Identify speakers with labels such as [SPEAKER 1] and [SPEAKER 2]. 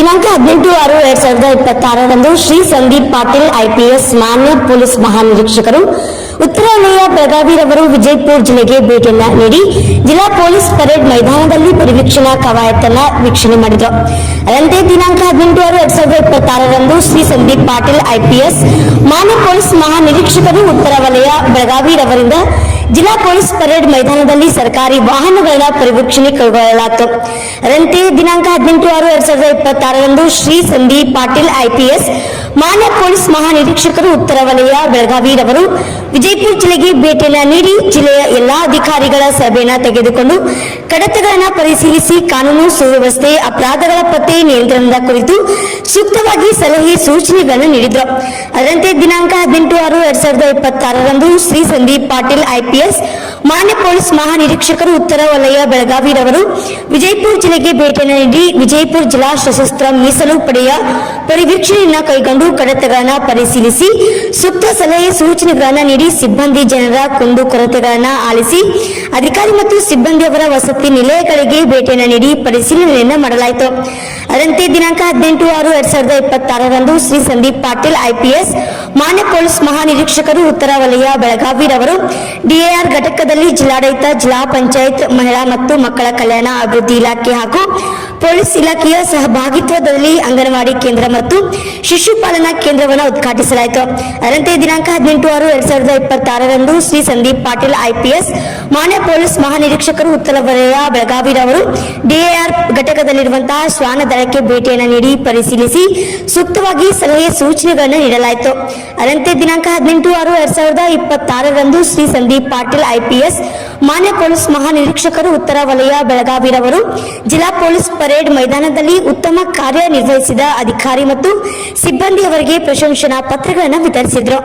[SPEAKER 1] ದಿನಾಂಕ 18/6/2026ರಂದು ಶ್ರೀ ಸಂದೀಪ್ ಪಾಟೀಲ್ ಐಪಿಎಸ್ ಮಾನ್ಯ ಪೊಲೀಸ್ ಮಹಾನಿರೀಕ್ಷಕರು ಉತ್ತರ ವಲಯ ಬೆಳಗಾವಿರವರು ವಿಜಯಪುರ ಜಿಲ್ಲೆಗೆ ಭೇಟಿಯನ್ನ ನೀಡಿ ಜಿಲ್ಲಾ ಪೊಲೀಸ್ ಪರೇಡ್ ಮೈದಾನದಲ್ಲಿ ಪರಿವೀಕ್ಷಣಾ ಕವಾಯತನ್ನ ವೀಕ್ಷಣೆ ಮಾಡಿದರು. ಅದರಂತೆ ದಿನಾಂಕ 18/6/2026ರಂದು ಶ್ರೀ ಸಂದೀಪ್ ಪಾಟೀಲ್ ಐಪಿಎಸ್ ಮಾನ್ಯ ಪೊಲೀಸ್ ಮಹಾನಿರೀಕ್ಷಕರು ಉತ್ತರ ವಲಯ ಬೆಳಗಾವಿರವರಿಂದ ಜಿಲ್ಲಾ ಪೊಲೀಸ್ ಪರೇಡ್ ಮೈದಾನದಲ್ಲಿ ಸರ್ಕಾರಿ ವಾಹನಗಳ ಪರಿವೀಕ್ಷಣೆ ಕೈಗೊಳ್ಳಲಾಯಿತು. ಅದರಂತೆ ದಿನಾಂಕ 18/6/2026ರಂದು ಶ್ರೀ ಸಂದೀಪ್ ಪಾಟೀಲ್ ಐಪಿಎಸ್ ಮಾನ್ಯ ಪೊಲೀಸ್ ಮಹಾನಿರೀಕ್ಷಕರು ಉತ್ತರ ವಲಯ ಬೆಳಗಾವಿರವರು ವಿಜಯಪುರ ಜಿಲ್ಲೆಗೆ ಭೇಟಿಯನ್ನ ನೀಡಿ ಜಿಲ್ಲೆಯ ಎಲ್ಲಾ ಅಧಿಕಾರಿಗಳ ಸಭೆಯನ್ನ ತೆಗೆದುಕೊಂಡು ಕಡತಗಳನ್ನು ಪರಿಶೀಲಿಸಿ ಕಾನೂನು ಸುವ್ಯವಸ್ಥೆ ಅಪರಾಧಗಳ ಪತ್ತೆ ನಿಯಂತ್ರಣದ ಕುರಿತು ಸೂಕ್ತವಾಗಿ ಸಲಹೆ ಸೂಚನೆಗಳನ್ನು ನೀಡಿದರು. ಅದರಂತೆ ದಿನಾಂಕ 18/6/2026ರಂದು ಶ್ರೀ ಸಂದೀಪ್ ಪಾಟೀಲ್ ಐಪಿಎಸ್ ಮಾನ್ಯ ಪೊಲೀಸ್ ಮಹಾನಿರೀಕ್ಷಕರು ಉತ್ತರ ವಲಯ ಬೆಳಗಾವಿರವರು ವಿಜಯಪುರ ಜಿಲ್ಲೆಗೆ ಭೇಟಿಯನ್ನು ನೀಡಿ ವಿಜಯಪುರ ಜಿಲ್ಲಾ ಸಶಸ್ತ್ರ ಮೀಸಲು ಪಡೆಯ ಪರಿವೀಕ್ಷಣೆಯನ್ನ ಕೈಗೊಂಡು ಕಡತಗಳನ್ನು ಪರಿಶೀಲಿಸಿ ಸೂಕ್ತ ಸಲಹೆ ಸೂಚನೆಗಳನ್ನು ನೀಡಿ ಸಿಬ್ಬಂದಿ ಜನರ ಕುಂದು ಕೊರತೆಗಳನ್ನು ಆಲಿಸಿ ಅಧಿಕಾರಿ ಮತ್ತು ಸಿಬ್ಬಂದಿಯವರ ವಸತಿ ನಿಲಯಗಳಿಗೆ ಭೇಟಿಯನ್ನು ನೀಡಿ ಪರಿಶೀಲನೆಯನ್ನು ಮಾಡಲಾಯಿತು. ಅದರಂತೆ ದಿನಾಂಕ 18/6/2026ರಂದು ಶ್ರೀ ಸಂದೀಪ್ ಪಾಟೀಲ್ ಐಪಿಎಸ್ ಮಾನ್ಯ ಪೊಲೀಸ್ ಮಹಾನಿರೀಕ್ಷಕರು ಉತ್ತರ ವಲಯ ಬೆಳಗಾವಿರವರು ಡಿಎಆರ್ ಘಟಕದಲ್ಲಿ ಜಿಲ್ಲಾಡಳಿತ, ಜಿಲ್ಲಾ ಪಂಚಾಯತ್, ಮಹಿಳಾ ಮತ್ತು ಮಕ್ಕಳ ಕಲ್ಯಾಣ ಅಭಿವೃದ್ಧಿ ಇಲಾಖೆ ಹಾಗೂ ಪೊಲೀಸ್ ಇಲಾಖೆಯ ಸಹಭಾಗಿತ್ವದಲ್ಲಿ ಅಂಗನವಾಡಿ ಕೇಂದ್ರ ಮತ್ತು ಶಿಶು ಪಾಲನಾ ಕೇಂದ್ರವನ್ನು ಉದ್ಘಾಟಿಸಲಾಯಿತು. ಅದರಂತೆ ದಿನಾಂಕ 18/6/2026ರಂದು ಶ್ರೀ ಸಂದೀಪ್ ಪಾಟೀಲ್ ಐಪಿಎಸ್ ಮಾನ್ಯ ಪೊಲೀಸ್ ಮಹಾನಿರೀಕ್ಷಕರು ಉತ್ತರ ವಲಯ ಬೆಳಗಾವಿರವರು ಡಿಎಆರ್ ಘಟಕದಲ್ಲಿರುವಂತಹ ಶ್ವಾನ ದಳಕ್ಕೆ ಭೇಟಿಯನ್ನು ನೀಡಿ ಪರಿಶೀಲಿಸಿ ಸೂಕ್ತವಾಗಿ ಸಲಹೆ ಸೂಚನೆಗಳನ್ನು ನೀಡಲಾಯಿತು. ಅದರಂತೆ ದಿನಾಂಕ 18/6/2026ರಂದು ಶ್ರೀ ಸಂದೀಪ್ ಪಾಟೀಲ್ ಐಪಿಎಸ್ ಮಾನ್ಯ ಪೊಲೀಸ್ ಮಹಾನಿರೀಕ್ಷಕರು ಉತ್ತರ ವಲಯ ಬೆಳಗಾವಿರವರು ಜಿಲ್ಲಾ ಪೊಲೀಸ್ ಪರೇಡ್ ಮೈದಾನದಲ್ಲಿ ಉತ್ತಮ ಕಾರ್ಯ ನಿರ್ವಹಿಸಿದ ಅಧಿಕಾರಿ ಮತ್ತು ಸಿಬ್ಬಂದಿಯವರಿಗೆ ಪ್ರಶಂಸನಾ ಪತ್ರಗಳನ್ನು ವಿತರಿಸಿದರು.